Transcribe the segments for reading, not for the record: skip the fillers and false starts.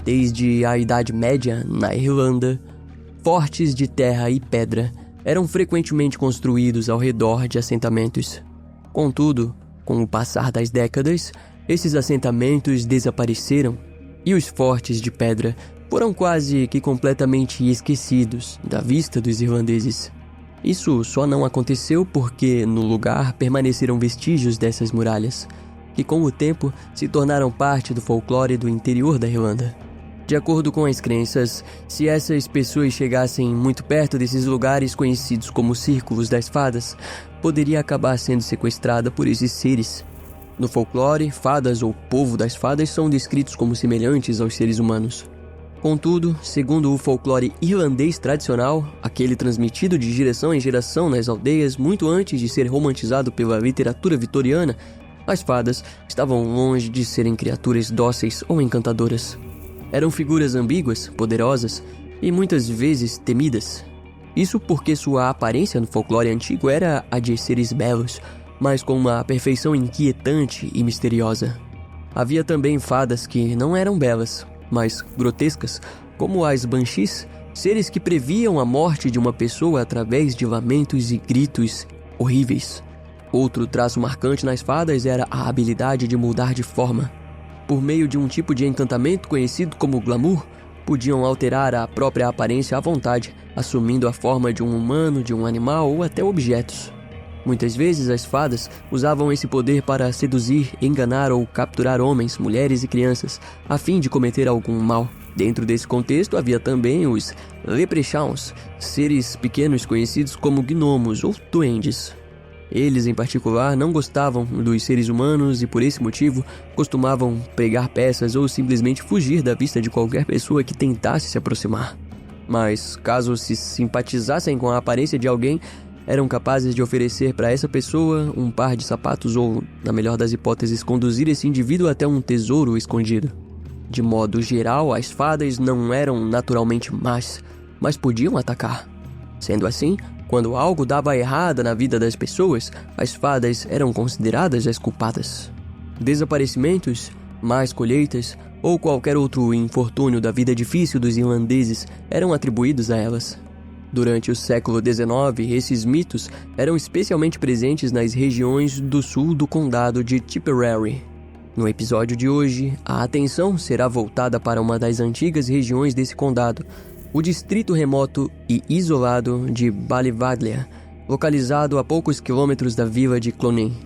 Desde a Idade Média, na Irlanda, fortes de terra e pedra eram frequentemente construídos ao redor de assentamentos. Contudo, com o passar das décadas, esses assentamentos desapareceram e os fortes de pedra foram quase que completamente esquecidos da vista dos irlandeses. Isso só não aconteceu porque, no lugar, permaneceram vestígios dessas muralhas, que com o tempo se tornaram parte do folclore do interior da Irlanda. De acordo com as crenças, se essas pessoas chegassem muito perto desses lugares conhecidos como Círculos das Fadas, poderia acabar sendo sequestrada por esses seres. No folclore, fadas ou povo das fadas são descritos como semelhantes aos seres humanos. Contudo, segundo o folclore irlandês tradicional, aquele transmitido de geração em geração nas aldeias muito antes de ser romantizado pela literatura vitoriana, as fadas estavam longe de serem criaturas dóceis ou encantadoras. Eram figuras ambíguas, poderosas e muitas vezes temidas. Isso porque sua aparência no folclore antigo era a de seres belos, mas com uma perfeição inquietante e misteriosa. Havia também fadas que não eram belas, mas grotescas, como as banshees, seres que previam a morte de uma pessoa através de lamentos e gritos horríveis. Outro traço marcante nas fadas era a habilidade de mudar de forma. Por meio de um tipo de encantamento conhecido como glamour, podiam alterar a própria aparência à vontade, assumindo a forma de um humano, de um animal ou até objetos. Muitas vezes as fadas usavam esse poder para seduzir, enganar ou capturar homens, mulheres e crianças, a fim de cometer algum mal. Dentro desse contexto havia também os leprechauns, seres pequenos conhecidos como gnomos ou duendes. Eles, em particular, não gostavam dos seres humanos e, por esse motivo, costumavam pregar peças ou simplesmente fugir da vista de qualquer pessoa que tentasse se aproximar. Mas, caso se simpatizassem com a aparência de alguém, eram capazes de oferecer para essa pessoa um par de sapatos ou, na melhor das hipóteses, conduzir esse indivíduo até um tesouro escondido. De modo geral, as fadas não eram naturalmente más, mas podiam atacar. Sendo assim, quando algo dava errado na vida das pessoas, as fadas eram consideradas as culpadas. Desaparecimentos, más colheitas ou qualquer outro infortúnio da vida difícil dos irlandeses eram atribuídos a elas. Durante o século XIX, esses mitos eram especialmente presentes nas regiões do sul do condado de Tipperary. No episódio de hoje, a atenção será voltada para uma das antigas regiões desse condado, o distrito remoto e isolado de Ballivaglia, localizado a poucos quilômetros da vila de Cloneen.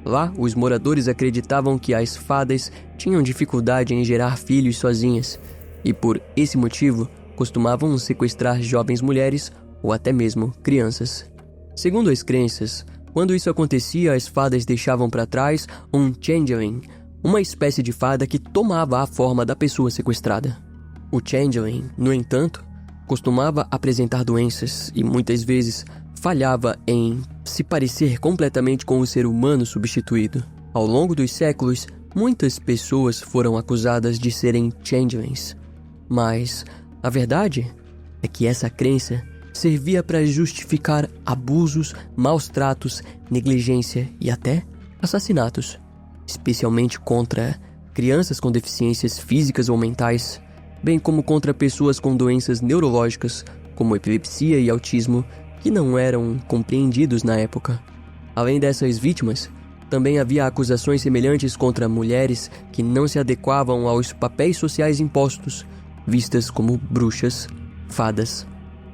Lá, os moradores acreditavam que as fadas tinham dificuldade em gerar filhos sozinhas, e por esse motivo, costumavam sequestrar jovens mulheres ou até mesmo crianças. Segundo as crenças, quando isso acontecia, as fadas deixavam para trás um changeling, uma espécie de fada que tomava a forma da pessoa sequestrada. O changeling, no entanto, costumava apresentar doenças e muitas vezes falhava em se parecer completamente com o ser humano substituído. Ao longo dos séculos, muitas pessoas foram acusadas de serem changelings, mas a verdade é que essa crença servia para justificar abusos, maus tratos, negligência e até assassinatos, especialmente contra crianças com deficiências físicas ou mentais, bem como contra pessoas com doenças neurológicas, como epilepsia e autismo, que não eram compreendidos na época. Além dessas vítimas, também havia acusações semelhantes contra mulheres que não se adequavam aos papéis sociais impostos, vistas como bruxas, fadas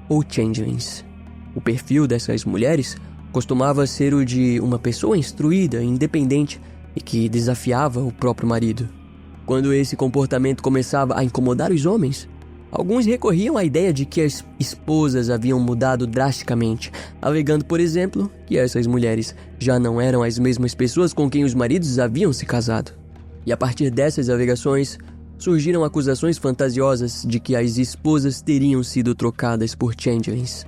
ou changelings. O perfil dessas mulheres costumava ser o de uma pessoa instruída, independente e que desafiava o próprio marido. Quando esse comportamento começava a incomodar os homens, alguns recorriam à ideia de que as esposas haviam mudado drasticamente, alegando, por exemplo, que essas mulheres já não eram as mesmas pessoas com quem os maridos haviam se casado. E a partir dessas alegações, surgiram acusações fantasiosas de que as esposas teriam sido trocadas por changelings.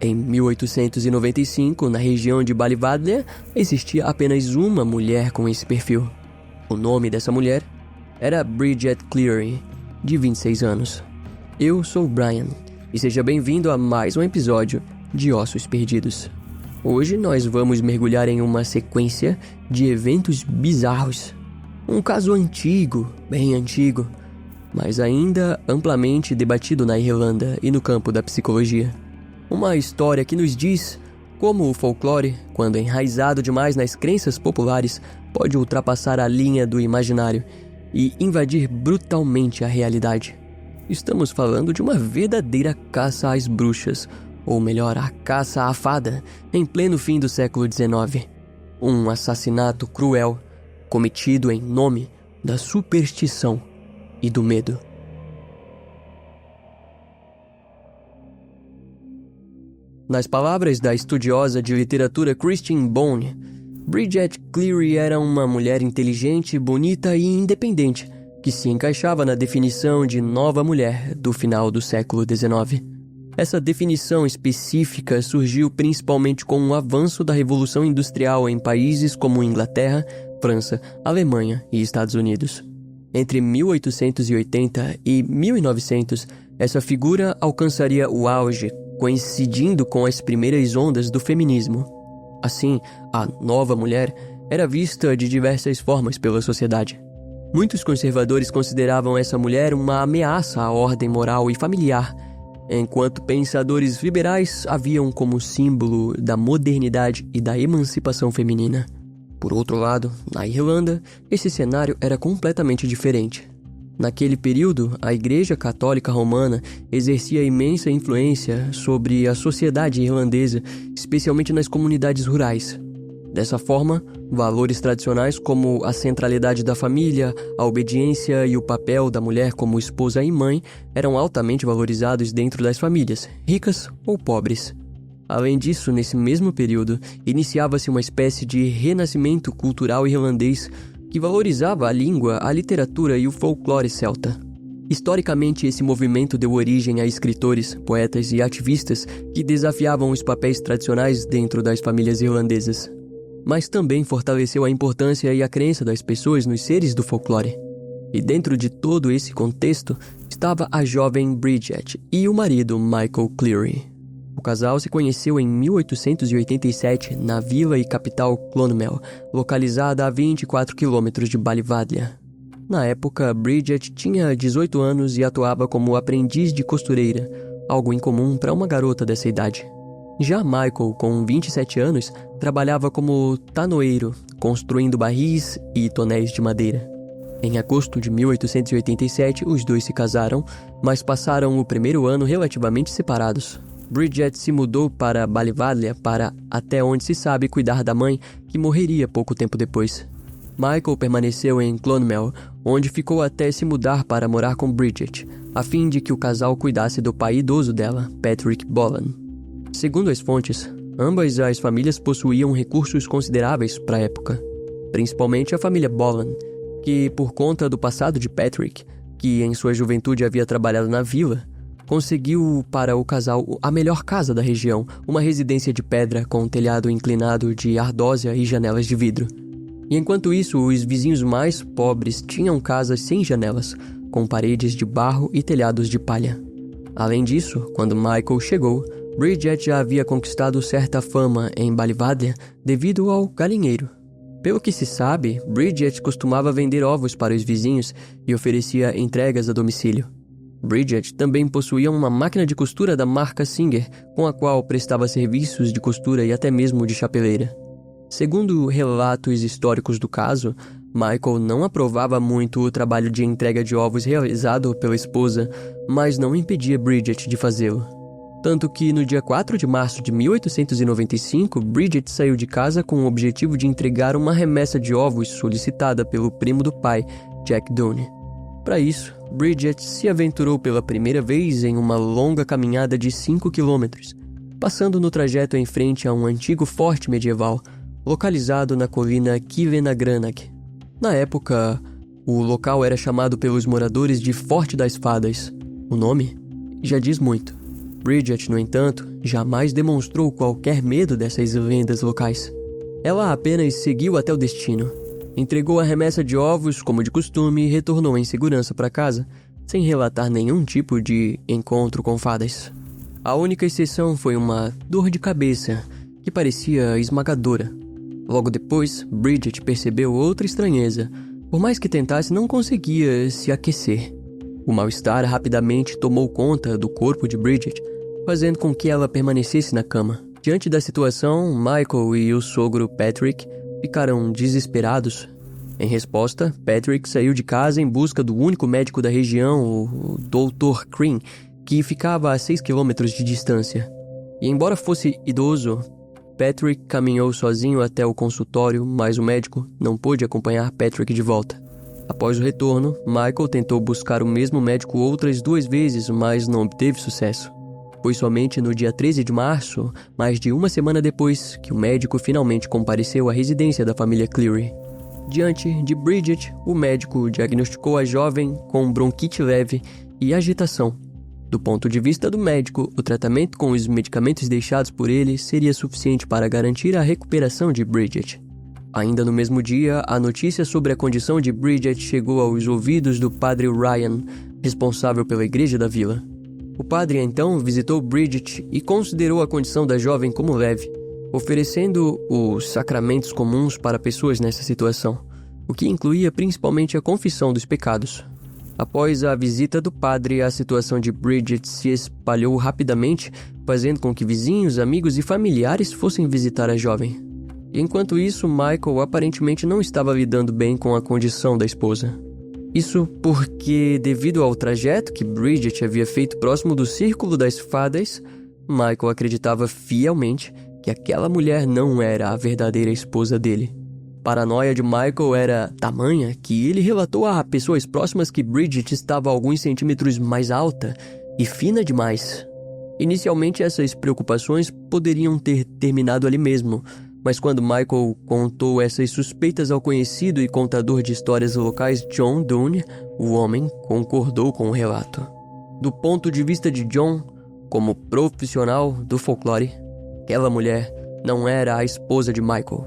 Em 1895, na região de Ballivaglia, existia apenas uma mulher com esse perfil. O nome dessa mulher era Bridget Cleary, de 26 anos. Eu sou o Brian, e seja bem-vindo a mais um episódio de Ossos Perdidos. Hoje nós vamos mergulhar em uma sequência de eventos bizarros. Um caso antigo, bem antigo, mas ainda amplamente debatido na Irlanda e no campo da psicologia. Uma história que nos diz como o folclore, quando enraizado demais nas crenças populares, pode ultrapassar a linha do imaginário e invadir brutalmente a realidade. Estamos falando de uma verdadeira caça às bruxas, ou melhor, a caça à fada, em pleno fim do século XIX. Um assassinato cruel, cometido em nome da superstição e do medo. Nas palavras da estudiosa de literatura Christine Bone, Bridget Cleary era uma mulher inteligente, bonita e independente, que se encaixava na definição de nova mulher do final do século XIX. Essa definição específica surgiu principalmente com o avanço da Revolução Industrial em países como Inglaterra, França, Alemanha e Estados Unidos. Entre 1880 e 1900, essa figura alcançaria o auge, coincidindo com as primeiras ondas do feminismo. Assim, a nova mulher era vista de diversas formas pela sociedade. Muitos conservadores consideravam essa mulher uma ameaça à ordem moral e familiar, enquanto pensadores liberais a viam como símbolo da modernidade e da emancipação feminina. Por outro lado, na Irlanda, esse cenário era completamente diferente. Naquele período, a Igreja Católica Romana exercia imensa influência sobre a sociedade irlandesa, especialmente nas comunidades rurais. Dessa forma, valores tradicionais como a centralidade da família, a obediência e o papel da mulher como esposa e mãe eram altamente valorizados dentro das famílias, ricas ou pobres. Além disso, nesse mesmo período, iniciava-se uma espécie de renascimento cultural irlandês que valorizava a língua, a literatura e o folclore celta. Historicamente, esse movimento deu origem a escritores, poetas e ativistas que desafiavam os papéis tradicionais dentro das famílias irlandesas. Mas também fortaleceu a importância e a crença das pessoas nos seres do folclore. E dentro de todo esse contexto, estava a jovem Bridget e o marido Michael Cleary. O casal se conheceu em 1887 na vila e capital Clonmel, localizada a 24 quilômetros de Ballyvadlia. Na época, Bridget tinha 18 anos e atuava como aprendiz de costureira, algo incomum para uma garota dessa idade. Já Michael, com 27 anos, trabalhava como tanoeiro, construindo barris e tonéis de madeira. Em agosto de 1887, os dois se casaram, mas passaram o primeiro ano relativamente separados. Bridget se mudou para Ballyvadlia para, até onde se sabe, cuidar da mãe, que morreria pouco tempo depois. Michael permaneceu em Clonmel, onde ficou até se mudar para morar com Bridget, a fim de que o casal cuidasse do pai idoso dela, Patrick Bolan. Segundo as fontes, ambas as famílias possuíam recursos consideráveis para a época, principalmente a família Bolan, que, por conta do passado de Patrick, que em sua juventude havia trabalhado na vila, conseguiu para o casal a melhor casa da região, uma residência de pedra com telhado inclinado de ardósia e janelas de vidro. E enquanto isso, os vizinhos mais pobres tinham casas sem janelas, com paredes de barro e telhados de palha. Além disso, quando Michael chegou, Bridget já havia conquistado certa fama em Ballyvadlia devido ao galinheiro. Pelo que se sabe, Bridget costumava vender ovos para os vizinhos e oferecia entregas a domicílio. Bridget também possuía uma máquina de costura da marca Singer, com a qual prestava serviços de costura e até mesmo de chapeleira. Segundo relatos históricos do caso, Michael não aprovava muito o trabalho de entrega de ovos realizado pela esposa, mas não impedia Bridget de fazê-lo. Tanto que no dia 4 de março de 1895, Bridget saiu de casa com o objetivo de entregar uma remessa de ovos solicitada pelo primo do pai, Jack Downey. Para isso, Bridget se aventurou pela primeira vez em uma longa caminhada de 5 quilômetros, passando no trajeto em frente a um antigo forte medieval, localizado na colina Kivenagranach. Na época, o local era chamado pelos moradores de Forte das Fadas. O nome já diz muito. Bridget, no entanto, jamais demonstrou qualquer medo dessas lendas locais. Ela apenas seguiu até o destino. Entregou a remessa de ovos, como de costume, e retornou em segurança para casa, sem relatar nenhum tipo de encontro com fadas. A única exceção foi uma dor de cabeça, que parecia esmagadora. Logo depois, Bridget percebeu outra estranheza. Por mais que tentasse, não conseguia se aquecer. O mal-estar rapidamente tomou conta do corpo de Bridget, fazendo com que ela permanecesse na cama. Diante da situação, Michael e o sogro Patrick ficaram desesperados. Em resposta, Patrick saiu de casa em busca do único médico da região, o Dr. Crean, que ficava a 6 quilômetros de distância. E embora fosse idoso, Patrick caminhou sozinho até o consultório, mas o médico não pôde acompanhar Patrick de volta. Após o retorno, Michael tentou buscar o mesmo médico outras 2 vezes, mas não obteve sucesso. Foi somente no dia 13 de março, mais de uma semana depois, que o médico finalmente compareceu à residência da família Cleary. Diante de Bridget, o médico diagnosticou a jovem com bronquite leve e agitação. Do ponto de vista do médico, o tratamento com os medicamentos deixados por ele seria suficiente para garantir a recuperação de Bridget. Ainda no mesmo dia, a notícia sobre a condição de Bridget chegou aos ouvidos do padre Ryan, responsável pela igreja da vila. O padre então visitou Bridget e considerou a condição da jovem como leve, oferecendo os sacramentos comuns para pessoas nessa situação, o que incluía principalmente a confissão dos pecados. Após a visita do padre, a situação de Bridget se espalhou rapidamente, fazendo com que vizinhos, amigos e familiares fossem visitar a jovem. E enquanto isso, Michael aparentemente não estava lidando bem com a condição da esposa. Isso porque, devido ao trajeto que Bridget havia feito próximo do Círculo das Fadas, Michael acreditava fielmente que aquela mulher não era a verdadeira esposa dele. A paranoia de Michael era tamanha que ele relatou a pessoas próximas que Bridget estava alguns centímetros mais alta e fina demais. Inicialmente, essas preocupações poderiam ter terminado ali mesmo, mas quando Michael contou essas suspeitas ao conhecido e contador de histórias locais John Dunne, o homem concordou com o relato. Do ponto de vista de John, como profissional do folclore, aquela mulher não era a esposa de Michael.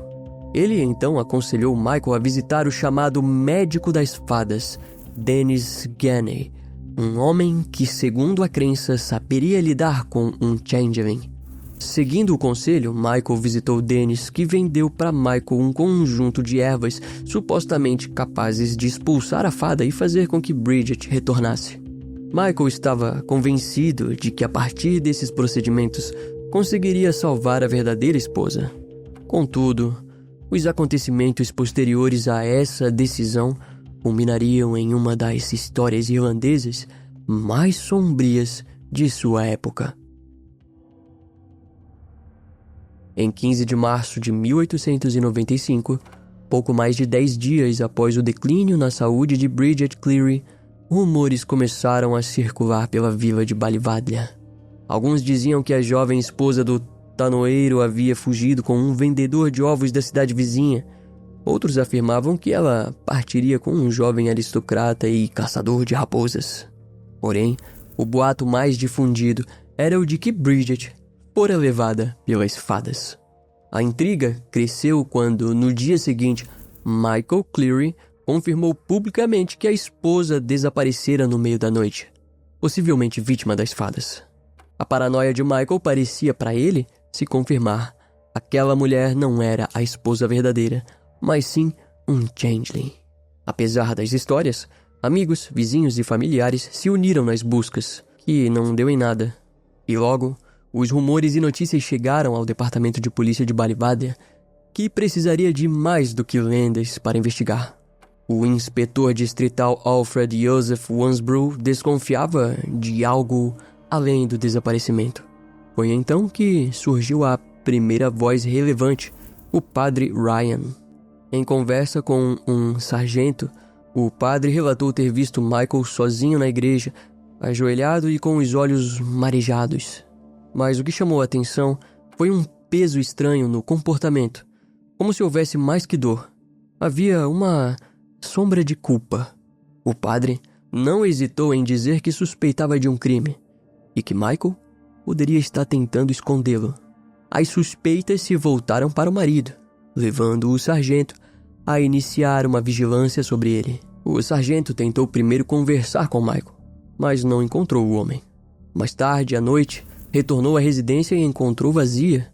Ele então aconselhou Michael a visitar o chamado médico das fadas, Dennis Gainey, um homem que, segundo a crença, saberia lidar com um changeling. Seguindo o conselho, Michael visitou Dennis, que vendeu para Michael um conjunto de ervas supostamente capazes de expulsar a fada e fazer com que Bridget retornasse. Michael estava convencido de que a partir desses procedimentos conseguiria salvar a verdadeira esposa. Contudo, os acontecimentos posteriores a essa decisão culminariam em uma das histórias irlandesas mais sombrias de sua época. Em 15 de março de 1895, pouco mais de 10 dias após o declínio na saúde de Bridget Cleary, rumores começaram a circular pela vila de Ballyvadlia. Alguns diziam que a jovem esposa do tanoeiro havia fugido com um vendedor de ovos da cidade vizinha. Outros afirmavam que ela partiria com um jovem aristocrata e caçador de raposas. Porém, o boato mais difundido era o de que Bridget fora levada pelas fadas. A intriga cresceu quando, no dia seguinte, Michael Cleary confirmou publicamente que a esposa desaparecera no meio da noite, possivelmente vítima das fadas. A paranoia de Michael parecia para ele se confirmar. Aquela mulher não era a esposa verdadeira, mas sim um changeling. Apesar das histórias, amigos, vizinhos e familiares se uniram nas buscas, que não deu em nada. E logo, os rumores e notícias chegaram ao departamento de polícia de Ballyvadlia, que precisaria de mais do que lendas para investigar. O inspetor distrital Alfred Joseph Wansbrough desconfiava de algo além do desaparecimento. Foi então que surgiu a primeira voz relevante, o padre Ryan. Em conversa com um sargento, o padre relatou ter visto Michael sozinho na igreja, ajoelhado e com os olhos marejados. Mas o que chamou a atenção foi um peso estranho no comportamento, como se houvesse mais que dor. Havia uma sombra de culpa. O padre não hesitou em dizer que suspeitava de um crime e que Michael poderia estar tentando escondê-lo. As suspeitas se voltaram para o marido, levando o sargento a iniciar uma vigilância sobre ele. O sargento tentou primeiro conversar com Michael, mas não encontrou o homem. Mais tarde, à noite, retornou à residência e encontrou vazia,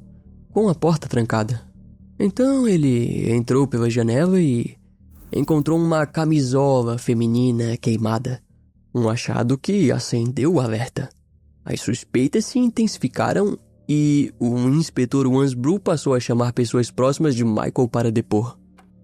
com a porta trancada. Então ele entrou pela janela e encontrou uma camisola feminina queimada, Um achado que acendeu o alerta. As suspeitas se intensificaram e o inspetor Wansbrough passou a chamar pessoas próximas de Michael para depor.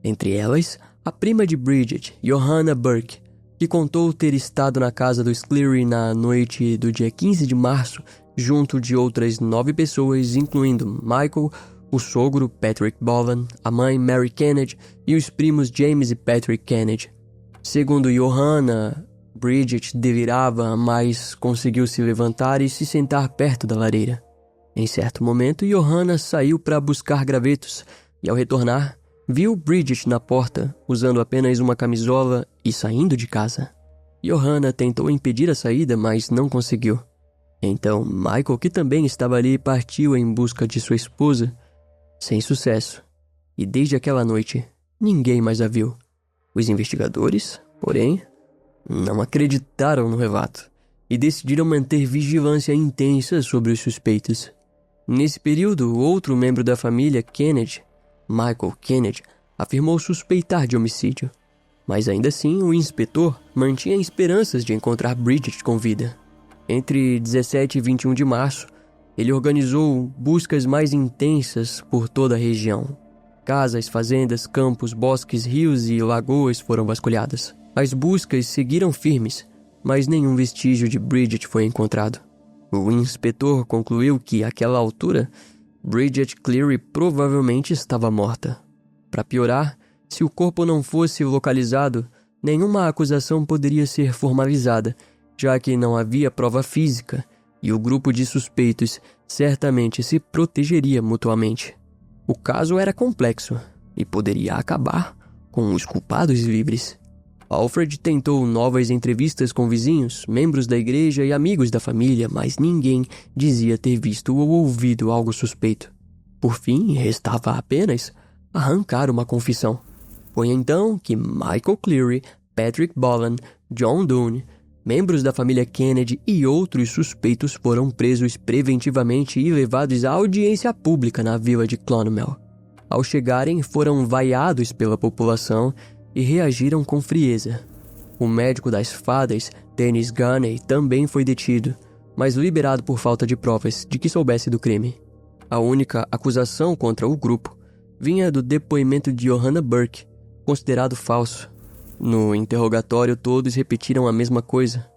Entre elas, a prima de Bridget, Johanna Burke, que contou ter estado na casa dos Cleary na noite do dia 15 de março, junto de outras 9 pessoas, incluindo Michael, o sogro Patrick Boland, a mãe Mary Kennedy e os primos James e Patrick Kennedy. Segundo Johanna, Bridget delirava, mas conseguiu se levantar e se sentar perto da lareira. Em certo momento, Johanna saiu para buscar gravetos e, ao retornar, viu Bridget na porta, usando apenas uma camisola e saindo de casa. Johanna tentou impedir a saída, mas não conseguiu. Então, Michael, que também estava ali, partiu em busca de sua esposa, sem sucesso. E desde aquela noite, ninguém mais a viu. Os investigadores, porém, não acreditaram no relato e decidiram manter vigilância intensa sobre os suspeitos. Nesse período, outro membro da família, Kennedy, Michael Kennedy, afirmou suspeitar de homicídio. Mas ainda assim, o inspetor mantinha esperanças de encontrar Bridget com vida. Entre 17 e 21 de março, ele organizou buscas mais intensas por toda a região. Casas, fazendas, campos, bosques, rios e lagoas foram vasculhadas. As buscas seguiram firmes, mas nenhum vestígio de Bridget foi encontrado. O inspetor concluiu que, àquela altura, Bridget Cleary provavelmente estava morta. Para piorar, se o corpo não fosse localizado, nenhuma acusação poderia ser formalizada, já que não havia prova física, e o grupo de suspeitos certamente se protegeria mutuamente. O caso era complexo e poderia acabar com os culpados livres. Alfred tentou novas entrevistas com vizinhos, membros da igreja e amigos da família, mas ninguém dizia ter visto ou ouvido algo suspeito. Por fim, restava apenas arrancar uma confissão. Foi então que Michael Cleary, Patrick Boland, John Dunne, membros da família Kennedy e outros suspeitos foram presos preventivamente e levados à audiência pública na vila de Clonmel. Ao chegarem, foram vaiados pela população e reagiram com frieza. O médico das fadas, Dennis Gunney, também foi detido, mas liberado por falta de provas de que soubesse do crime. A única acusação contra o grupo vinha do depoimento de Johanna Burke, considerado falso. No interrogatório, todos repetiram a mesma coisa.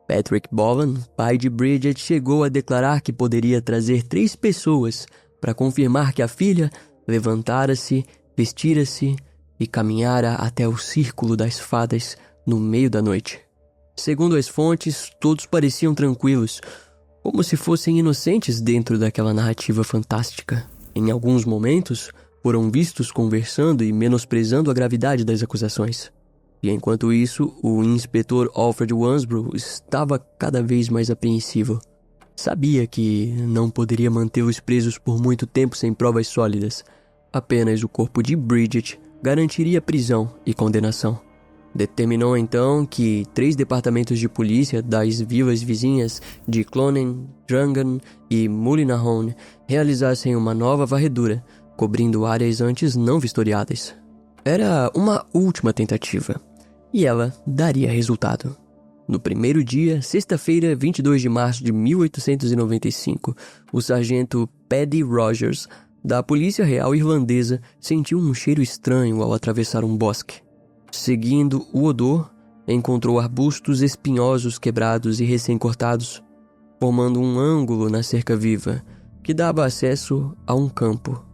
Patrick Boland, pai de Bridget, chegou a declarar que poderia trazer 3 pessoas para confirmar que a filha levantara-se, vestira-se e caminhara até o círculo das fadas no meio da noite. Segundo as fontes, todos pareciam tranquilos, como se fossem inocentes dentro daquela narrativa fantástica. Em alguns momentos, foram vistos conversando e menosprezando a gravidade das acusações. E enquanto isso, o inspetor Alfred Wansbrough estava cada vez mais apreensivo. Sabia que não poderia mantê-los presos por muito tempo sem provas sólidas. Apenas o corpo de Bridget garantiria prisão e condenação. Determinou então que 3 departamentos de polícia das vilas vizinhas de Clonen, Drangan e Mullinahone realizassem uma nova varredura, cobrindo áreas antes não vistoriadas. Era uma última tentativa, e ela daria resultado. No primeiro dia, sexta-feira, 22 de março de 1895, o sargento Paddy Rogers, da Polícia Real Irlandesa, sentiu um cheiro estranho ao atravessar um bosque. Seguindo o odor, encontrou arbustos espinhosos quebrados e recém-cortados, formando um ângulo na cerca viva, que dava acesso a um campo.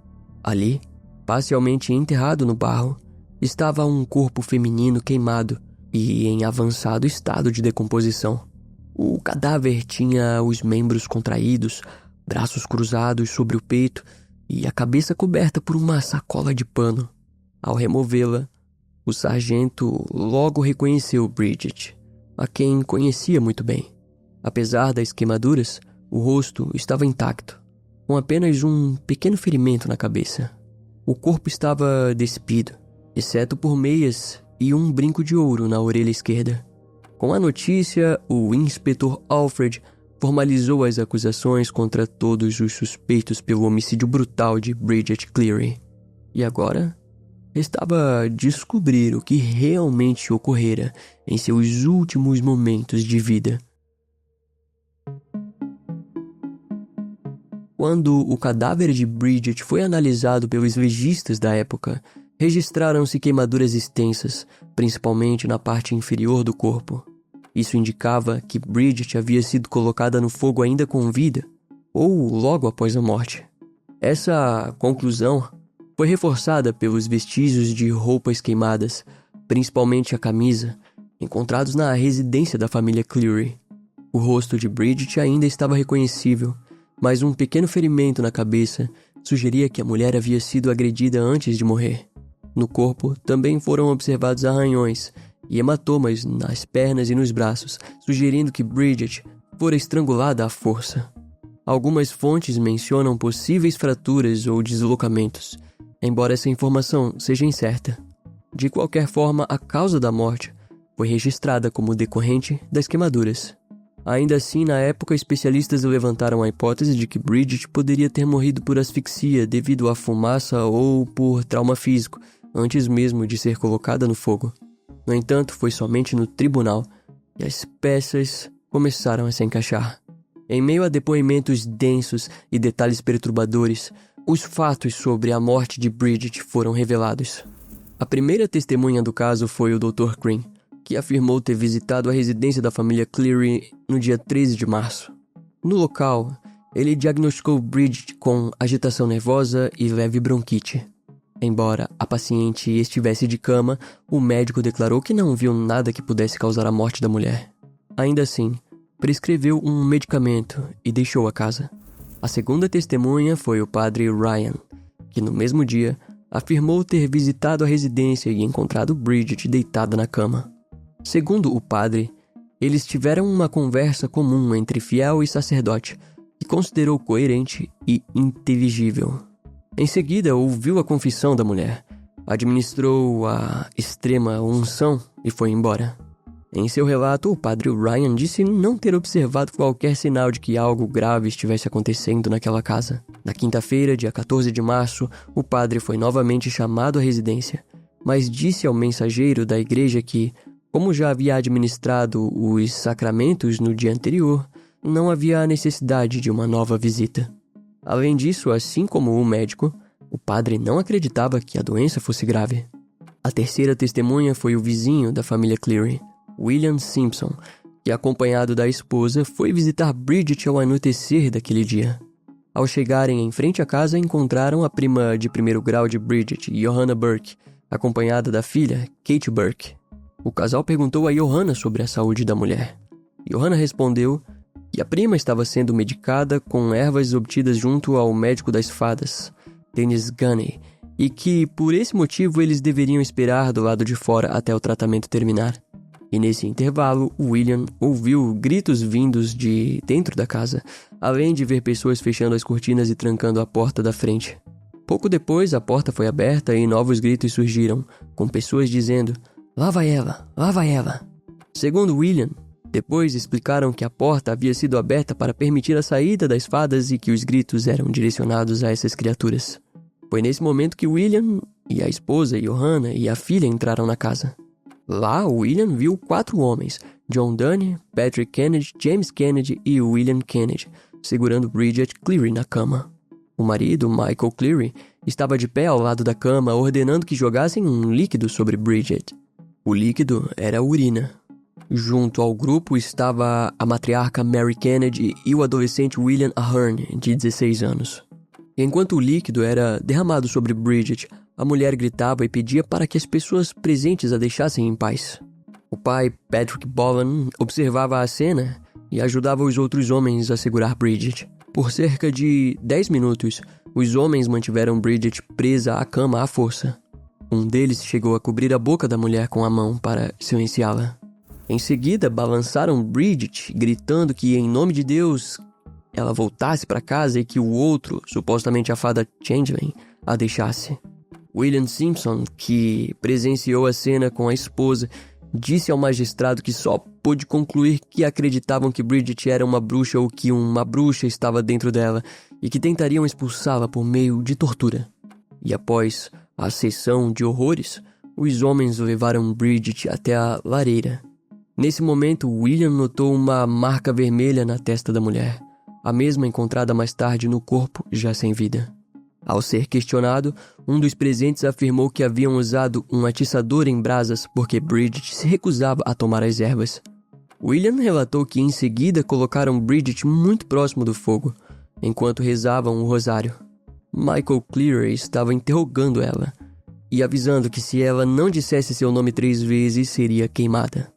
Ali, parcialmente enterrado no barro, estava um corpo feminino queimado e em avançado estado de decomposição. O cadáver tinha os membros contraídos, braços cruzados sobre o peito e a cabeça coberta por uma sacola de pano. Ao removê-la, o sargento logo reconheceu Bridget, a quem conhecia muito bem. Apesar das queimaduras, o rosto estava intacto, com apenas um pequeno ferimento na cabeça. O corpo estava despido, exceto por meias e um brinco de ouro na orelha esquerda. Com a notícia, o inspetor Alfred formalizou as acusações contra todos os suspeitos pelo homicídio brutal de Bridget Cleary. E agora, Restava descobrir o que realmente ocorrera em seus últimos momentos de vida. Quando o cadáver de Bridget foi analisado pelos legistas da época, registraram-se queimaduras extensas, principalmente na parte inferior do corpo. Isso indicava que Bridget havia sido colocada no fogo ainda com vida, ou logo após a morte. Essa conclusão foi reforçada pelos vestígios de roupas queimadas, principalmente a camisa, encontrados na residência da família Cleary. O rosto de Bridget ainda estava reconhecível, mas um pequeno ferimento na cabeça sugeria que a mulher havia sido agredida antes de morrer. No corpo também foram observados arranhões e hematomas nas pernas e nos braços, sugerindo que Bridget fora estrangulada à força. Algumas fontes mencionam possíveis fraturas ou deslocamentos, embora essa informação seja incerta. De qualquer forma, a causa da morte foi registrada como decorrente das queimaduras. Ainda assim, na época, especialistas levantaram a hipótese de que Bridget poderia ter morrido por asfixia devido à fumaça ou por trauma físico, antes mesmo de ser colocada no fogo. No entanto, foi somente no tribunal que as peças começaram a se encaixar. Em meio a depoimentos densos e detalhes perturbadores, os fatos sobre a morte de Bridget foram revelados. A primeira testemunha do caso foi o Dr. Green, que afirmou ter visitado a residência da família Cleary no dia 13 de março. No local, ele diagnosticou Bridget com agitação nervosa e leve bronquite. Embora a paciente estivesse de cama, o médico declarou que não viu nada que pudesse causar a morte da mulher. Ainda assim, prescreveu um medicamento e deixou a casa. A segunda testemunha foi o padre Ryan, que no mesmo dia afirmou ter visitado a residência e encontrado Bridget deitada na cama. Segundo o padre, eles tiveram uma conversa comum entre fiel e sacerdote, que considerou coerente e inteligível. Em seguida, ouviu a confissão da mulher, administrou a extrema unção e foi embora. Em seu relato, o padre Ryan disse não ter observado qualquer sinal de que algo grave estivesse acontecendo naquela casa. Na quinta-feira, dia 14 de março, o padre foi novamente chamado à residência, mas disse ao mensageiro da igreja que, como já havia administrado os sacramentos no dia anterior, não havia necessidade de uma nova visita. Além disso, assim como o médico, o padre não acreditava que a doença fosse grave. A terceira testemunha foi o vizinho da família Cleary, William Simpson, que, acompanhado da esposa, foi visitar Bridget ao anoitecer daquele dia. Ao chegarem em frente à casa, encontraram a prima de primeiro grau de Bridget, Johanna Burke, acompanhada da filha, Kate Burke. O casal perguntou a Johanna sobre a saúde da mulher. Johanna respondeu que a prima estava sendo medicada com ervas obtidas junto ao médico das fadas, Dennis Gunney, e que, por esse motivo, eles deveriam esperar do lado de fora até o tratamento terminar. E nesse intervalo, William ouviu gritos vindos de dentro da casa, além de ver pessoas fechando as cortinas e trancando a porta da frente. Pouco depois, a porta foi aberta e novos gritos surgiram, com pessoas dizendo: "Lá vai ela! Lá vai ela!" Segundo William, depois explicaram que a porta havia sido aberta para permitir a saída das fadas e que os gritos eram direcionados a essas criaturas. Foi nesse momento que William e a esposa, Johanna, e a filha entraram na casa. Lá, William viu 4 homens, John Dunne, Patrick Kennedy, James Kennedy e William Kennedy, segurando Bridget Cleary na cama. O marido, Michael Cleary, estava de pé ao lado da cama, ordenando que jogassem um líquido sobre Bridget. O líquido era urina. Junto ao grupo estava a matriarca Mary Kennedy e o adolescente William Ahern, de 16 anos. Enquanto o líquido era derramado sobre Bridget, a mulher gritava e pedia para que as pessoas presentes a deixassem em paz. O pai, Patrick Boland, observava a cena e ajudava os outros homens a segurar Bridget. Por cerca de 10 minutos, os homens mantiveram Bridget presa à cama à força. Um deles chegou a cobrir a boca da mulher com a mão para silenciá-la. Em seguida, balançaram Bridget, gritando que, em nome de Deus, ela voltasse para casa e que o outro, supostamente a fada Changeling, a deixasse. William Simpson, que presenciou a cena com a esposa, disse ao magistrado que só pôde concluir que acreditavam que Bridget era uma bruxa ou que uma bruxa estava dentro dela e que tentariam expulsá-la por meio de tortura. E após À sessão de horrores, os homens levaram Bridget até a lareira. Nesse momento, William notou uma marca vermelha na testa da mulher, a mesma encontrada mais tarde no corpo, já sem vida. Ao ser questionado, um dos presentes afirmou que haviam usado um atiçador em brasas porque Bridget se recusava a tomar as ervas. William relatou que em seguida colocaram Bridget muito próximo do fogo, enquanto rezavam o rosário. Michael Cleary estava interrogando ela e avisando que se ela não dissesse seu nome 3 vezes, seria queimada.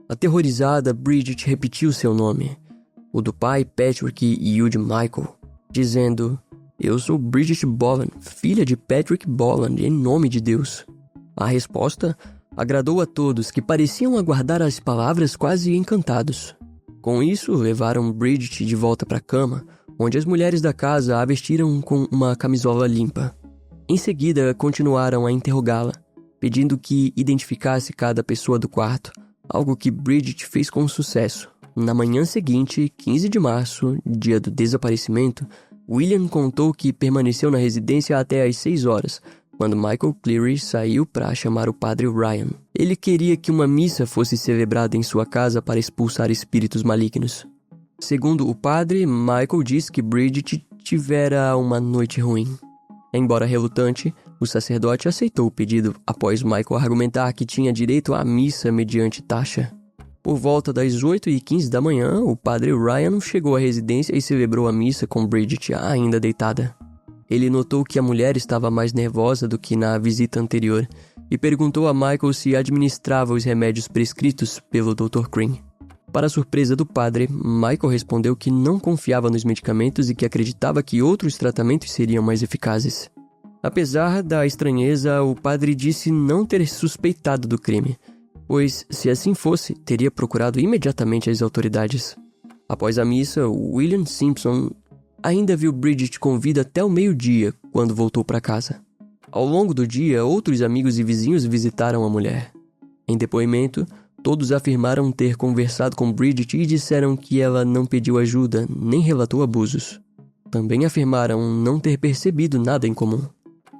Aterrorizada, Bridget repetiu seu nome, o do pai Patrick e o de Michael, dizendo: "Eu sou Bridget Boland, filha de Patrick Boland, em nome de Deus." A resposta agradou a todos, que pareciam aguardar as palavras quase encantados. Com isso, levaram Bridget de volta para a cama, onde as mulheres da casa a vestiram com uma camisola limpa. Em seguida, continuaram a interrogá-la, pedindo que identificasse cada pessoa do quarto, algo que Bridget fez com sucesso. Na manhã seguinte, 15 de março, dia do desaparecimento, William contou que permaneceu na residência até às 6 horas, quando Michael Cleary saiu para chamar o padre Ryan. Ele queria que uma missa fosse celebrada em sua casa para expulsar espíritos malignos. Segundo o padre, Michael disse que Bridget tivera uma noite ruim. Embora relutante, o sacerdote aceitou o pedido após Michael argumentar que tinha direito à missa mediante taxa. Por volta das 8h15 da manhã, o padre Ryan chegou à residência e celebrou a missa com Bridget ainda deitada. Ele notou que a mulher estava mais nervosa do que na visita anterior e perguntou a Michael se administrava os remédios prescritos pelo Dr. Crean. Para a surpresa do padre, Michael respondeu que não confiava nos medicamentos e que acreditava que outros tratamentos seriam mais eficazes. Apesar da estranheza, o padre disse não ter suspeitado do crime, pois, se assim fosse, teria procurado imediatamente as autoridades. Após a missa, William Simpson ainda viu Bridget com vida até o meio-dia, quando voltou para casa. Ao longo do dia, outros amigos e vizinhos visitaram a mulher. Em depoimento, todos afirmaram ter conversado com Bridget e disseram que ela não pediu ajuda nem relatou abusos. Também afirmaram não ter percebido nada em comum.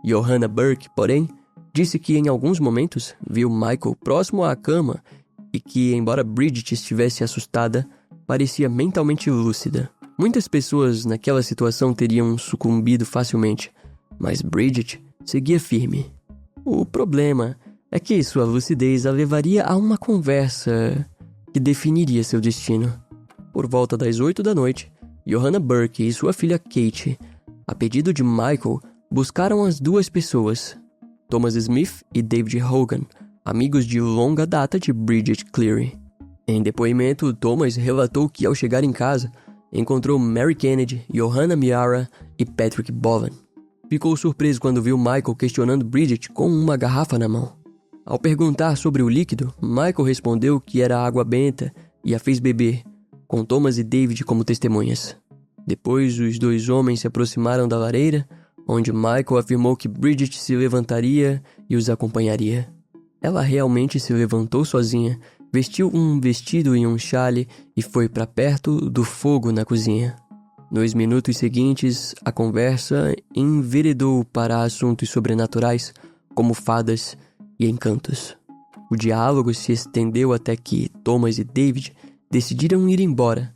Johanna Burke, porém, disse que em alguns momentos viu Michael próximo à cama e que, embora Bridget estivesse assustada, parecia mentalmente lúcida. Muitas pessoas naquela situação teriam sucumbido facilmente, mas Bridget seguia firme. O problema é que sua lucidez a levaria a uma conversa que definiria seu destino. Por volta das 8 da noite, Johanna Burke e sua filha Kate, a pedido de Michael, buscaram as duas pessoas, Thomas Smith e David Hogan, amigos de longa data de Bridget Cleary. Em depoimento, Thomas relatou que ao chegar em casa, encontrou Mary Kennedy, Johanna Miara e Patrick Boland. Ficou surpreso quando viu Michael questionando Bridget com uma garrafa na mão. Ao perguntar sobre o líquido, Michael respondeu que era água benta e a fez beber, com Thomas e David como testemunhas. Depois, os dois homens se aproximaram da lareira, onde Michael afirmou que Bridget se levantaria e os acompanharia. Ela realmente se levantou sozinha, vestiu um vestido e um chale e foi para perto do fogo na cozinha. Nos minutos seguintes, a conversa enveredou para assuntos sobrenaturais, como fadas e encantos. O diálogo se estendeu até que Thomas e David decidiram ir embora.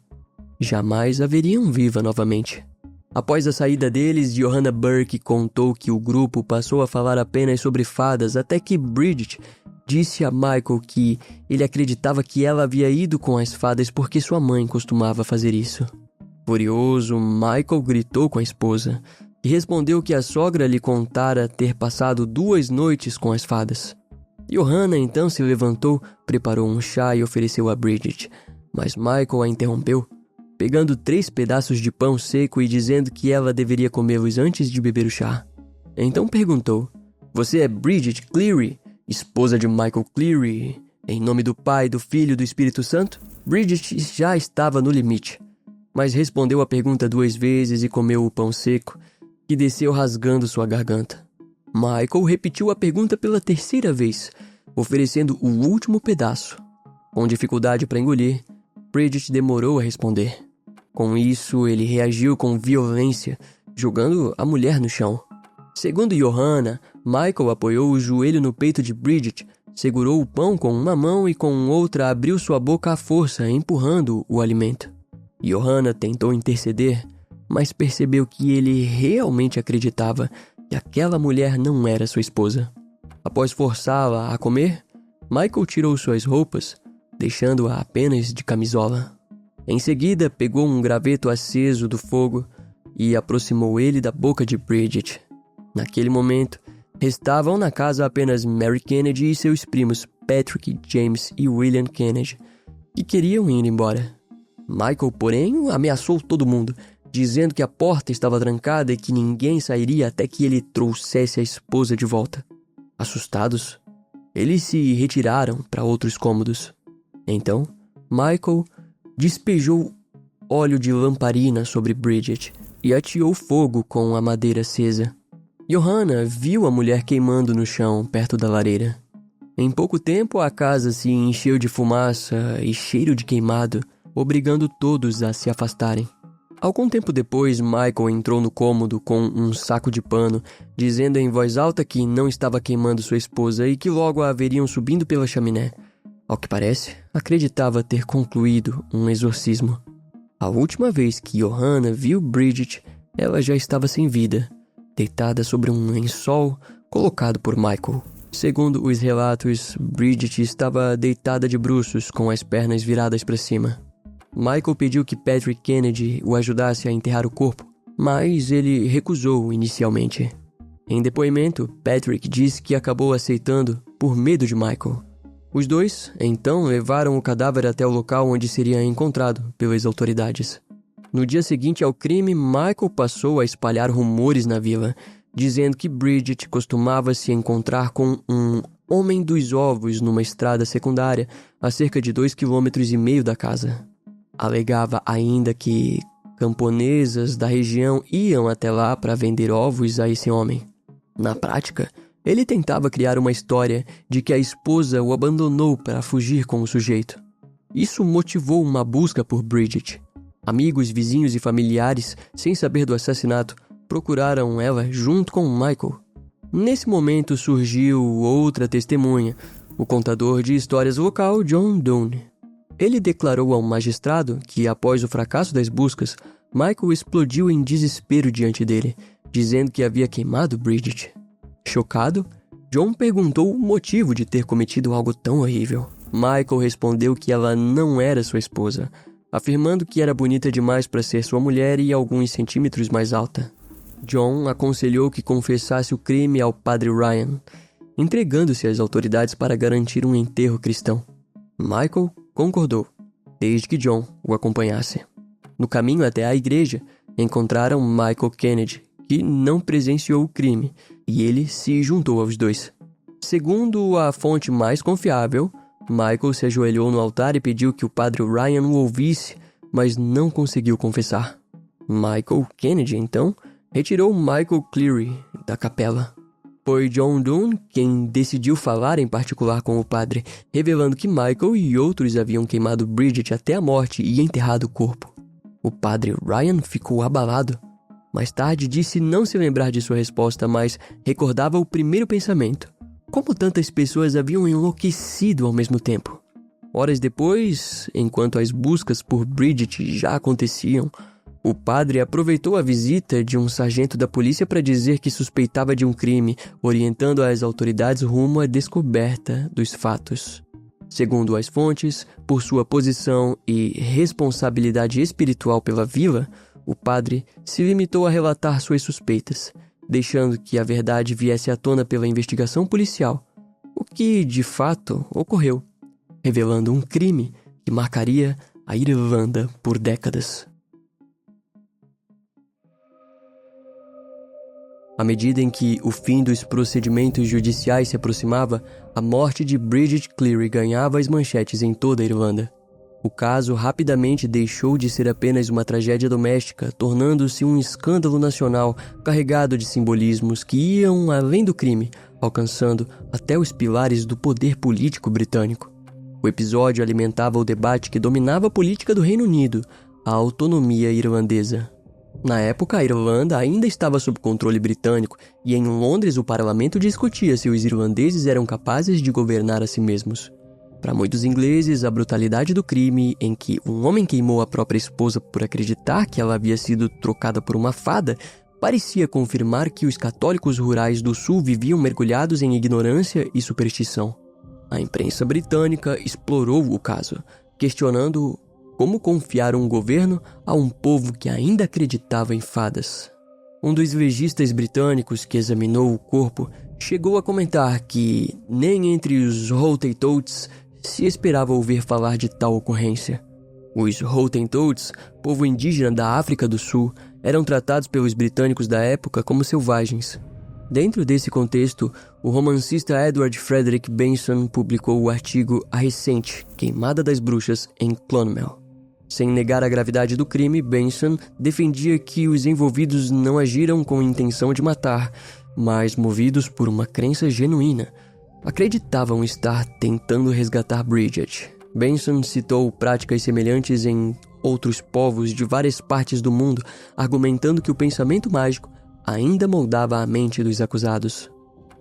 Jamais a veriam viva novamente. Após a saída deles, Johanna Burke contou que o grupo passou a falar apenas sobre fadas até que Bridget disse a Michael que ele acreditava que ela havia ido com as fadas porque sua mãe costumava fazer isso. Furioso, Michael gritou com a esposa e respondeu que a sogra lhe contara ter passado 2 noites com as fadas. Johanna então se levantou, preparou um chá e ofereceu a Bridget, mas Michael a interrompeu, pegando 3 pedaços de pão seco e dizendo que ela deveria comê-los antes de beber o chá. Então perguntou: "Você é Bridget Cleary, esposa de Michael Cleary, em nome do Pai, do Filho e do Espírito Santo?" Bridget já estava no limite, mas respondeu a pergunta 2 vezes e comeu o pão seco, que desceu rasgando sua garganta. Michael repetiu a pergunta pela 3ª vez, oferecendo o último pedaço. Com dificuldade para engolir, Bridget demorou a responder. Com isso, ele reagiu com violência, jogando a mulher no chão. Segundo Johanna, Michael apoiou o joelho no peito de Bridget, segurou o pão com uma mão e com outra abriu sua boca à força, empurrando o alimento. Johanna tentou interceder, mas percebeu que ele realmente acreditava que aquela mulher não era sua esposa. Após forçá-la a comer, Michael tirou suas roupas, deixando-a apenas de camisola. Em seguida, pegou um graveto aceso do fogo e aproximou ele da boca de Bridget. Naquele momento, restavam na casa apenas Mary Kennedy e seus primos Patrick, James e William Kennedy, que queriam ir embora. Michael, porém, ameaçou todo mundo, dizendo que a porta estava trancada e que ninguém sairia até que ele trouxesse a esposa de volta. Assustados, eles se retiraram para outros cômodos. Então, Michael despejou óleo de lamparina sobre Bridget e ateou fogo com a madeira acesa. Johanna viu a mulher queimando no chão perto da lareira. Em pouco tempo, a casa se encheu de fumaça e cheiro de queimado, obrigando todos a se afastarem. Algum tempo depois, Michael entrou no cômodo com um saco de pano, dizendo em voz alta que não estava queimando sua esposa e que logo a veriam subindo pela chaminé. Ao que parece, acreditava ter concluído um exorcismo. A última vez que Johanna viu Bridget, ela já estava sem vida, deitada sobre um lençol colocado por Michael. Segundo os relatos, Bridget estava deitada de bruços com as pernas viradas para cima. Michael pediu que Patrick Kennedy o ajudasse a enterrar o corpo, mas ele recusou inicialmente. Em depoimento, Patrick disse que acabou aceitando por medo de Michael. Os dois, então, levaram o cadáver até o local onde seria encontrado pelas autoridades. No dia seguinte ao crime, Michael passou a espalhar rumores na vila, dizendo que Bridget costumava se encontrar com um homem dos ovos numa estrada secundária a cerca de 2,5 km da casa. Alegava ainda que camponesas da região iam até lá para vender ovos a esse homem. Na prática, ele tentava criar uma história de que a esposa o abandonou para fugir com o sujeito. Isso motivou uma busca por Bridget. Amigos, vizinhos e familiares, sem saber do assassinato, procuraram ela junto com Michael. Nesse momento surgiu outra testemunha, o contador de histórias local John Dunne. Ele declarou ao magistrado que, após o fracasso das buscas, Michael explodiu em desespero diante dele, dizendo que havia queimado Bridget. Chocado, John perguntou o motivo de ter cometido algo tão horrível. Michael respondeu que ela não era sua esposa, afirmando que era bonita demais para ser sua mulher e alguns centímetros mais alta. John aconselhou que confessasse o crime ao padre Ryan, entregando-se às autoridades para garantir um enterro cristão. Michael concordou, desde que John o acompanhasse. No caminho até a igreja, encontraram Michael Kennedy, que não presenciou o crime, e ele se juntou aos dois. Segundo a fonte mais confiável, Michael se ajoelhou no altar e pediu que o padre Ryan o ouvisse, mas não conseguiu confessar. Michael Kennedy, então, retirou Michael Cleary da capela. Foi John Dunne quem decidiu falar em particular com o padre, revelando que Michael e outros haviam queimado Bridget até a morte e enterrado o corpo. O padre Ryan ficou abalado. Mais tarde disse não se lembrar de sua resposta, mas recordava o primeiro pensamento. Como tantas pessoas haviam enlouquecido ao mesmo tempo? Horas depois, enquanto as buscas por Bridget já aconteciam, o padre aproveitou a visita de um sargento da polícia para dizer que suspeitava de um crime, orientando as autoridades rumo à descoberta dos fatos. Segundo as fontes, por sua posição e responsabilidade espiritual pela vila, o padre se limitou a relatar suas suspeitas, deixando que a verdade viesse à tona pela investigação policial, o que, de fato, ocorreu, revelando um crime que marcaria a Irlanda por décadas. À medida em que o fim dos procedimentos judiciais se aproximava, a morte de Bridget Cleary ganhava as manchetes em toda a Irlanda. O caso rapidamente deixou de ser apenas uma tragédia doméstica, tornando-se um escândalo nacional carregado de simbolismos que iam além do crime, alcançando até os pilares do poder político britânico. O episódio alimentava o debate que dominava a política do Reino Unido, a autonomia irlandesa. Na época, a Irlanda ainda estava sob controle britânico e em Londres o parlamento discutia se os irlandeses eram capazes de governar a si mesmos. Para muitos ingleses, a brutalidade do crime, em que um homem queimou a própria esposa por acreditar que ela havia sido trocada por uma fada, parecia confirmar que os católicos rurais do sul viviam mergulhados em ignorância e superstição. A imprensa britânica explorou o caso, questionando como confiar um governo a um povo que ainda acreditava em fadas. Um dos legistas britânicos que examinou o corpo chegou a comentar que nem entre os Hottentots se esperava ouvir falar de tal ocorrência. Os Hottentots, povo indígena da África do Sul, eram tratados pelos britânicos da época como selvagens. Dentro desse contexto, o romancista Edward Frederick Benson publicou o artigo A Recente Queimada das Bruxas em Clonmel. Sem negar a gravidade do crime, Benson defendia que os envolvidos não agiram com intenção de matar, mas movidos por uma crença genuína. Acreditavam estar tentando resgatar Bridget. Benson citou práticas semelhantes em outros povos de várias partes do mundo, argumentando que o pensamento mágico ainda moldava a mente dos acusados.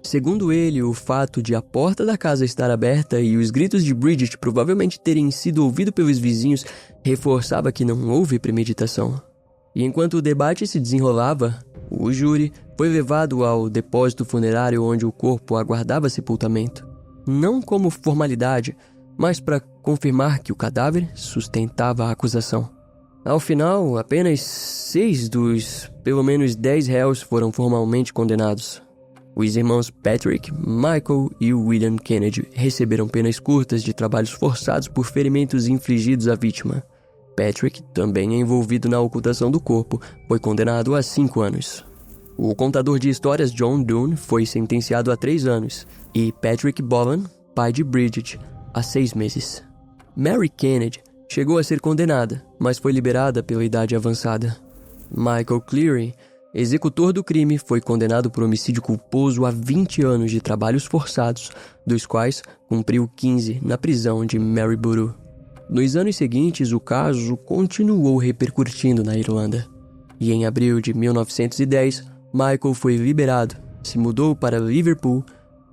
Segundo ele, o fato de a porta da casa estar aberta e os gritos de Bridget provavelmente terem sido ouvidos pelos vizinhos reforçava que não houve premeditação. E enquanto o debate se desenrolava, o júri foi levado ao depósito funerário onde o corpo aguardava sepultamento. Não como formalidade, mas para confirmar que o cadáver sustentava a acusação. Ao final, apenas 6 dos pelo menos 10 réus foram formalmente condenados. Os irmãos Patrick, Michael e William Kennedy receberam penas curtas de trabalhos forçados por ferimentos infligidos à vítima. Patrick, também envolvido na ocultação do corpo, foi condenado a 5 anos. O contador de histórias John Dunne foi sentenciado a 3 anos e Patrick Boland, pai de Bridget, a 6 meses. Mary Kennedy chegou a ser condenada, mas foi liberada pela idade avançada. Michael Cleary, executor do crime, foi condenado por homicídio culposo a 20 anos de trabalhos forçados, dos quais cumpriu 15 na prisão de Maryborough. Nos anos seguintes, o caso continuou repercutindo na Irlanda. E em abril de 1910, Michael foi liberado, se mudou para Liverpool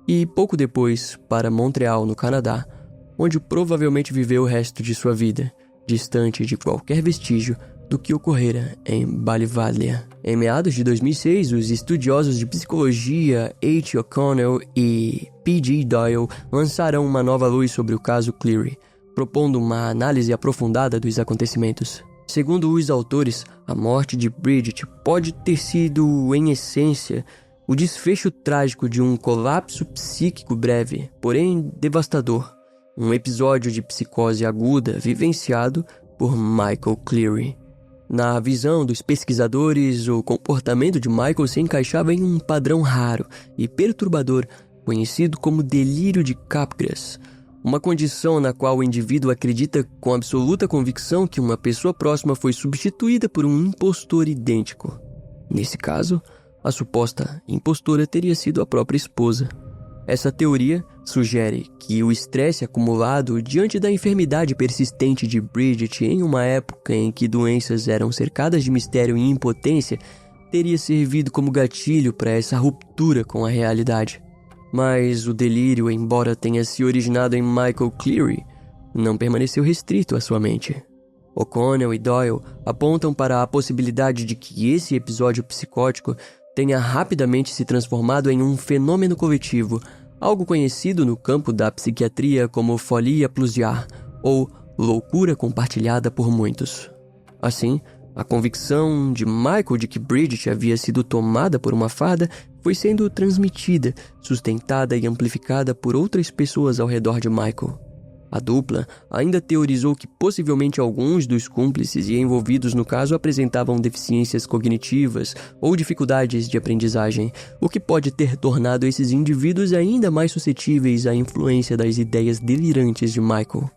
e, pouco depois, para Montreal, no Canadá, onde provavelmente viveu o resto de sua vida, distante de qualquer vestígio do que ocorrera em Ballyvalia. Em meados de 2006, os estudiosos de psicologia H. O'Connell e P.G. Doyle lançaram uma nova luz sobre o caso Cleary, propondo uma análise aprofundada dos acontecimentos. Segundo os autores, a morte de Bridget pode ter sido, em essência, o desfecho trágico de um colapso psíquico breve, porém devastador. Um episódio de psicose aguda vivenciado por Michael Cleary. Na visão dos pesquisadores, o comportamento de Michael se encaixava em um padrão raro e perturbador, conhecido como delírio de Capgras, uma condição na qual o indivíduo acredita com absoluta convicção que uma pessoa próxima foi substituída por um impostor idêntico. Nesse caso, a suposta impostora teria sido a própria esposa. Essa teoria sugere que o estresse acumulado diante da enfermidade persistente de Bridget em uma época em que doenças eram cercadas de mistério e impotência teria servido como gatilho para essa ruptura com a realidade. Mas o delírio, embora tenha se originado em Michael Cleary, não permaneceu restrito à sua mente. O'Connell e Doyle apontam para a possibilidade de que esse episódio psicótico tenha rapidamente se transformado em um fenômeno coletivo, algo conhecido no campo da psiquiatria como folia plusiar, ou loucura compartilhada por muitos. Assim, a convicção de Michael de que Bridget havia sido tomada por uma fada foi sendo transmitida, sustentada e amplificada por outras pessoas ao redor de Michael. A dupla ainda teorizou que possivelmente alguns dos cúmplices e envolvidos no caso apresentavam deficiências cognitivas ou dificuldades de aprendizagem, o que pode ter tornado esses indivíduos ainda mais suscetíveis à influência das ideias delirantes de Michael.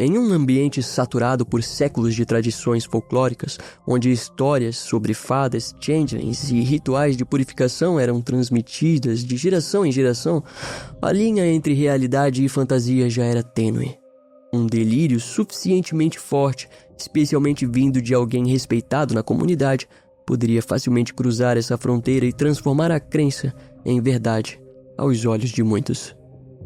Em um ambiente saturado por séculos de tradições folclóricas, onde histórias sobre fadas, changelings e rituais de purificação eram transmitidas de geração em geração, a linha entre realidade e fantasia já era tênue. Um delírio suficientemente forte, especialmente vindo de alguém respeitado na comunidade, poderia facilmente cruzar essa fronteira e transformar a crença em verdade aos olhos de muitos.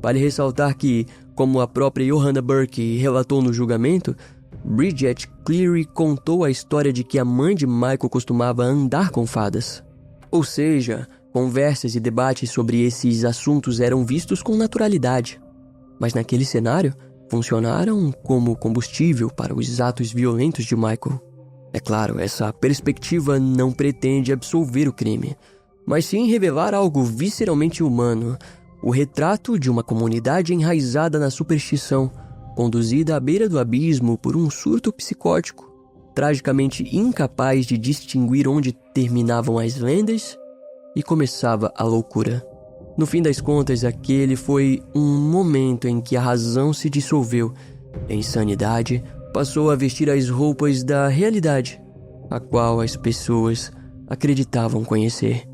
Vale ressaltar que, como a própria Johanna Burke relatou no julgamento, Bridget Cleary contou a história de que a mãe de Michael costumava andar com fadas. Ou seja, conversas e debates sobre esses assuntos eram vistos com naturalidade. Mas naquele cenário, funcionaram como combustível para os atos violentos de Michael. É claro, essa perspectiva não pretende absolver o crime, mas sim revelar algo visceralmente humano, o retrato de uma comunidade enraizada na superstição, conduzida à beira do abismo por um surto psicótico, tragicamente incapaz de distinguir onde terminavam as lendas e começava a loucura. No fim das contas, aquele foi um momento em que a razão se dissolveu e a insanidade passou a vestir as roupas da realidade, a qual as pessoas acreditavam conhecer.